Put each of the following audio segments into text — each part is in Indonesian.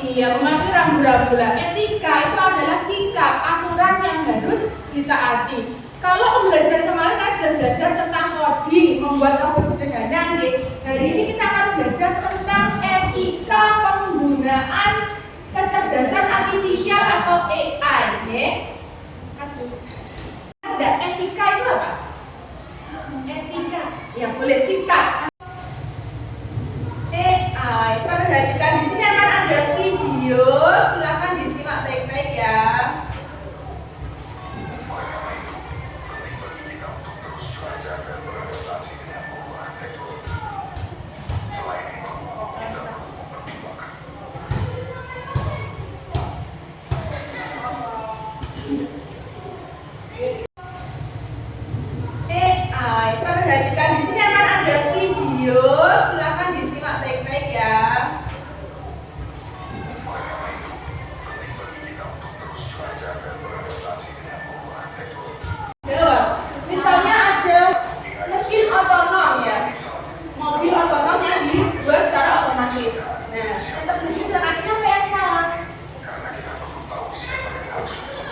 Iya, mematuhi rambu-rambu. Etika itu adalah sikap, aturan yang harus ditaati. Kalau pembelajaran kemarin kan sudah belajar tentang coding, membuat robot sederhana, hari ini kita akan belajar tentang etika penggunaan kecerdasan artifisial atau AI. Ada etika itu apa? Etika, ya boleh sikap. AI, perhatikan di sini akan ada video, silakan disimak baik-baik ya. Perhatikan di sini akan ada video, silakan disimak baik-baik ya. Misalnya ada mesin otonom ya, mobil otonom yang dibuat secara otomatis. Nah, yang terjadi siapa yang salah?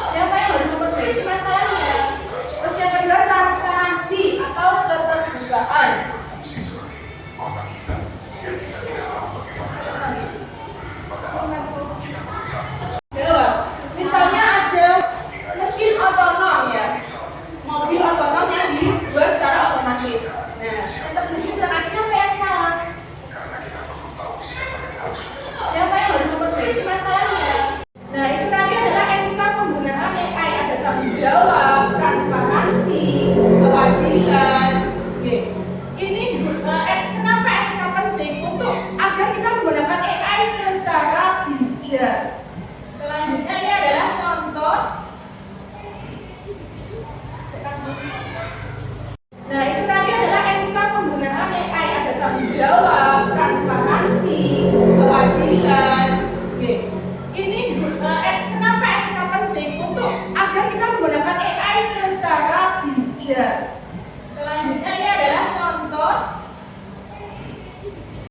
Siapa yang harus memperbaiki masalahnya? Terus yang kedua transparansi atau keterbukaan. Misalnya ada mesin otonom ya, mobil otonom yang dibuat secara otomatis. Nah, yang terjadi siapa yang salah? Siapa yang harus memperbaiki masalahnya? Nah, itu tadi adalah etika penggunaan AI, ada tanggung jawab, transparansi, keadilan. Ini kenapa etika penting? Untuk agar kita menggunakan AI secara bijak. Selanjutnya ini adalah contoh. Nah, itu tadi adalah etika penggunaan AI, ada tanggung jawab, transparansi, keadilan. Ini kenapa etika penting? Untuk agar kita menggunakan AI secara bijak. Selanjutnya ini adalah contoh.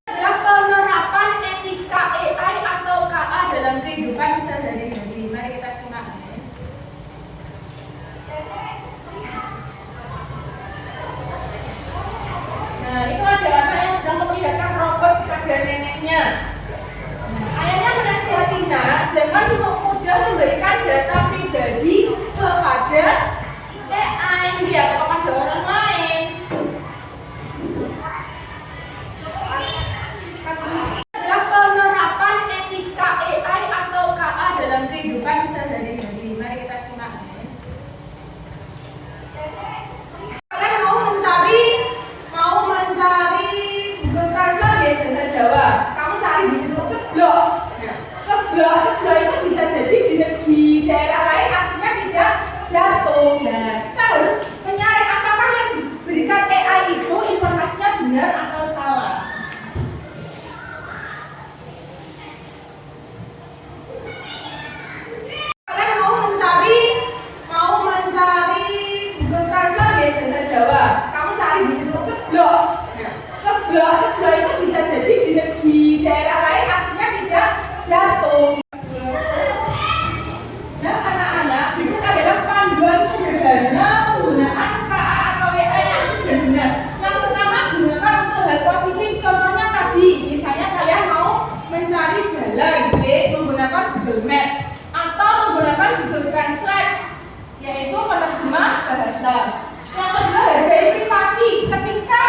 Adalah penerapan etika AI atau KA dalam kehidupan sehari-hari. Mari kita simak. Nah, itu ada anak yang sedang memperlihatkan robot kepada neneknya. Ayahnya menasihatinya jangan mudah memberikan data pribadi kepada AI atau kepada orang lain. Adalah penerapan etika AI atau KA dalam kehidupan sehari-hari. Mari kita simak. Kalian mau mencari Google Translate bahasa Jawa. Kamu cari di situ ceblok. Ceblok itu bisa jadi di daerah lain artinya tidak jatuh. Nah, kita harus mencari apakah yang diberikan AI itu informasinya benar atau salah. Kalian mau mencari Google Translate bahasa Jawa. Kamu cari di situ ceblok. Ceblok itu bisa jadi di daerah lain artinya tidak jatuh. Nah, anak-anak, berikut adalah panduan sederhana penggunaan KA atau AI yang sudah benar. Yang pertama, gunakan untuk hal positif. Contohnya tadi, misalnya kalian mau mencari jalan, menggunakan Google Maps atau menggunakan Google Translate, yaitu penerjemah bahasa. Yang kedua, hargai privasi. Ketika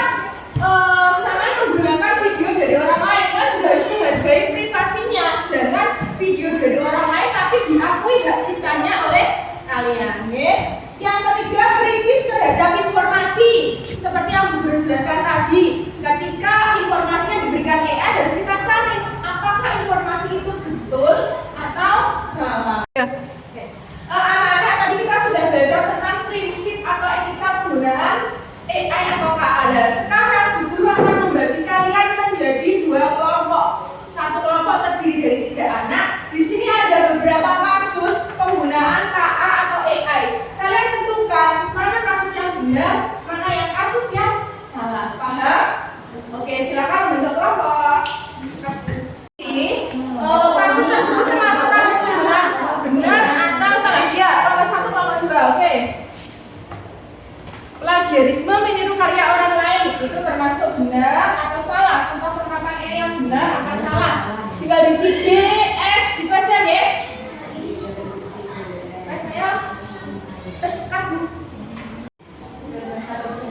misalnya menggunakan video dari orang lain, kan harus menghargai privasinya. Jangan video dari orang lain tapi diakui hak ciptanya oleh kalian. Yang ketiga, kritis terhadap informasi. Seperti yang Bu jelaskan tadi, ketika informasi yang diberikan AI harus kita saring apakah informasi itu betul atau salah. Anak-anak, tadi kita sudah belajar tentang prinsip atau etika penggunaan AI atau KA. Sekarang Bu Guru akan membagi kalian menjadi dua kelompok. Satu kelompok terdiri dari 3 anak. Di sini ada beberapa kasus penggunaan KA atau AI. Kalian tentukan mana kasus yang benar, mana yang kasus yang salah. Paham? Oke, silakan membentuk kelompok. Ini kasus tersebut termasuk kasus pembunuhan benar atau salah? Ya, kelompok 1, kelompok 2. Oke. Plagiarisme meniru karya orang lain itu termasuk benar atau salah? Contoh penerapan E yang benar akan salah. Tinggal diisi B, S gitu aja ya.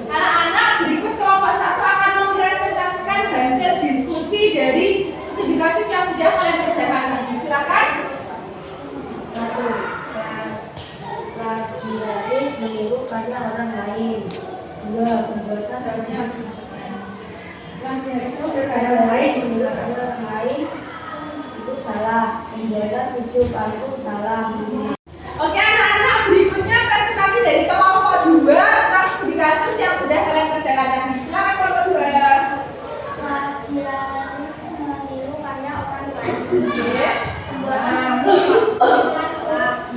Anak-anak, berikut kelompok 1 akan mempresentasikan hasil diskusi dari studi kasus yang sudah kalian kerjakan tadi. Silakan. 1. Plagiaris meniru karya orang lain. 2. Pembuatan seharusnya plagiaris meniru karya orang lain. Meniru karya orang lain itu salah. Pembuatan video palsu salah. Oke anak-anak, berikutnya presentasi dari kelompok 2 tentang studi kasus yang sudah kalian kerjakan tadi. Silakan kelompok 2. Plagiaris meniru karya orang lain. Pembuatan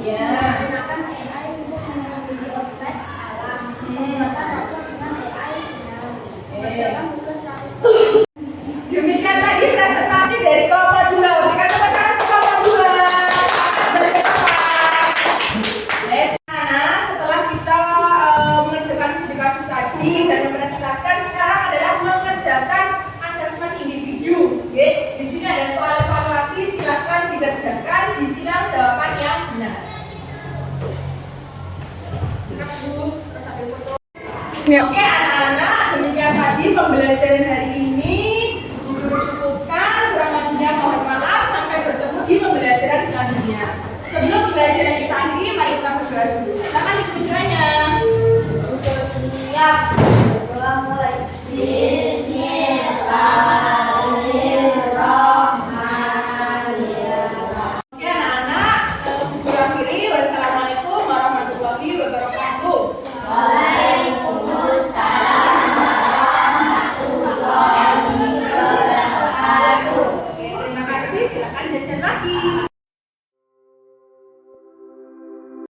ya. Menggunakan AI untuk mengambil objek salah. Pembuatan robot dengan AI benar. Mengerjakan tugas 100%. Demikian tadi presentasi dari kelompok 2. Berikan tepuk tangan untuk kelompok 2. Setelah kita mengerjakan studi kasus tadi dan mempresentasikan, sekarang adalah mengerjakan asesmen individu. Oke, di sini ada soal evaluasi, silakan dikerjakan, disilang jawaban yang benar. Oke anak-anak, demikian tadi pembelajaran hari ini.